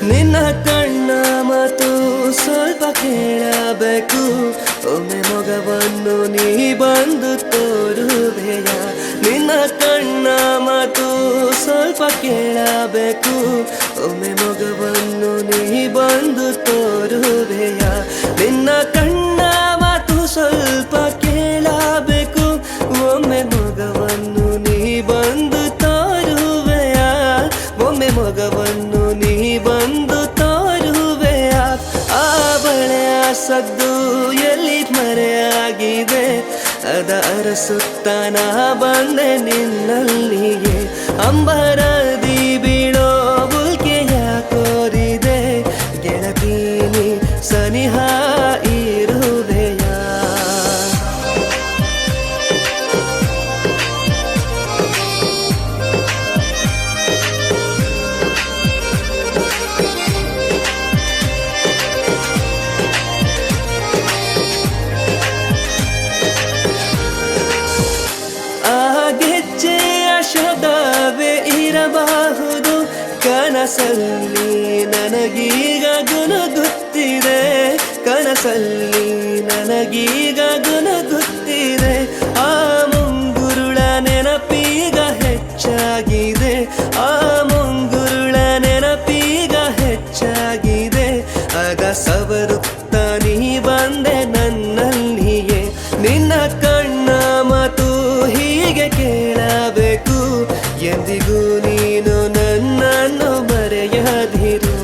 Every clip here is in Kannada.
ನಿನ್ನ ಕಣ್ಣ ಮಾತು ಸ್ವಲ್ಪ ಕೇಳಬೇಕು, ಒಮ್ಮೆ ಮೊಗವನ್ನು ನೀ ಬಂದು ತೋರುವೆಯ. ನಿನ್ನ ಕಣ್ಣ ಮಾತು ಸ್ವಲ್ಪ ಕೇಳಬೇಕು, ಒಮ್ಮೆ ಮೊಗವನ್ನು ನೀ ಬಂದು ತೋರುವೆಯ. ನಿನ್ನ ಕಣ್ಣ ಮಾತು ಸ್ವಲ್ಪ ಕೇಳಬೇಕು, ಒಮ್ಮೆ ಮೊಗವನ್ನು ನೀ ಬಂದು ತೋರುವೆಯ. ಒಮ್ಮೆ ಮೊಗವನ್ನು ನೀ ಬಂದು ತೋರುವೆಯ. ಆ ಬಳೆಯ ಸದ್ದು ಎಲ್ಲಿ ಮರೆಯಾಗಿದೆ, ಅದ ಅರಸುತ್ತ ನಾ ಬಂದೆ ನಿನ್ನಲ್ಲಿಯೇ. ಅಂಬರದಿ ಬೀಳೋ ಬುಲ್ಕೆಯ ಕೋರಿದೆ, ಗೆಳತೀನಿ ಸನಿಹ ಇರುವೆಯ. ಶಬ್ದವೇ ಇರಬಹುದು ಕನಸಲ್ಲಿ, ನನಗೀಗ ಗುನುಗುತ್ತಿದೆ. ಕನಸಲ್ಲಿ ನನಗೀಗ ಗುನುಗುತ್ತಿದೆ. ಆ ಮುಂಗುರುಳ ನೆನಪೀಗ ಹೆಚ್ಚಾಗಿದೆ. ಆ ಮುಂಗುರುಳ ನೆನಪೀಗ ಹೆಚ್ಚಾಗಿದೆ. ಆಗ ಸವರುತ್ತ ನೀ ಬಂದೆ ನನ್ನಲ್ಲಿಯೇ. ನಿನ್ನ ಕಣ್ಣ ಮಾತು ಹೀಗೆ ಕೇಳಬೇಕು, ಎಂದಿಗೂ ನೀನು ನನ್ನನ್ನು ಮರೆಯದಿರು.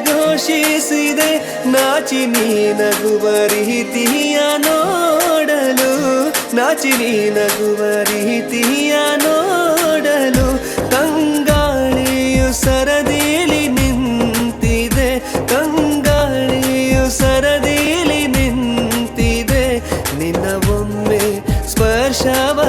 ಘೋಷಿಸಿದೆ ನಾಚಿ ನೀ ನಗುವ ರೀತಿಯ ನೋಡಲು, ನಾಚಿ ನೀ ನಗುವ ರೀತಿಯ ನೋಡಲು. ತಂಗಾಳಿಯು ಸರದಿಲಿ ನಿಂತಿದೆ, ತಂಗಾಳಿಯು ಸರದಿಲಿ ನಿಂತಿದೆ. ನಿನ್ನ ಒಮ್ಮೆ ಸ್ಪರ್ಶವ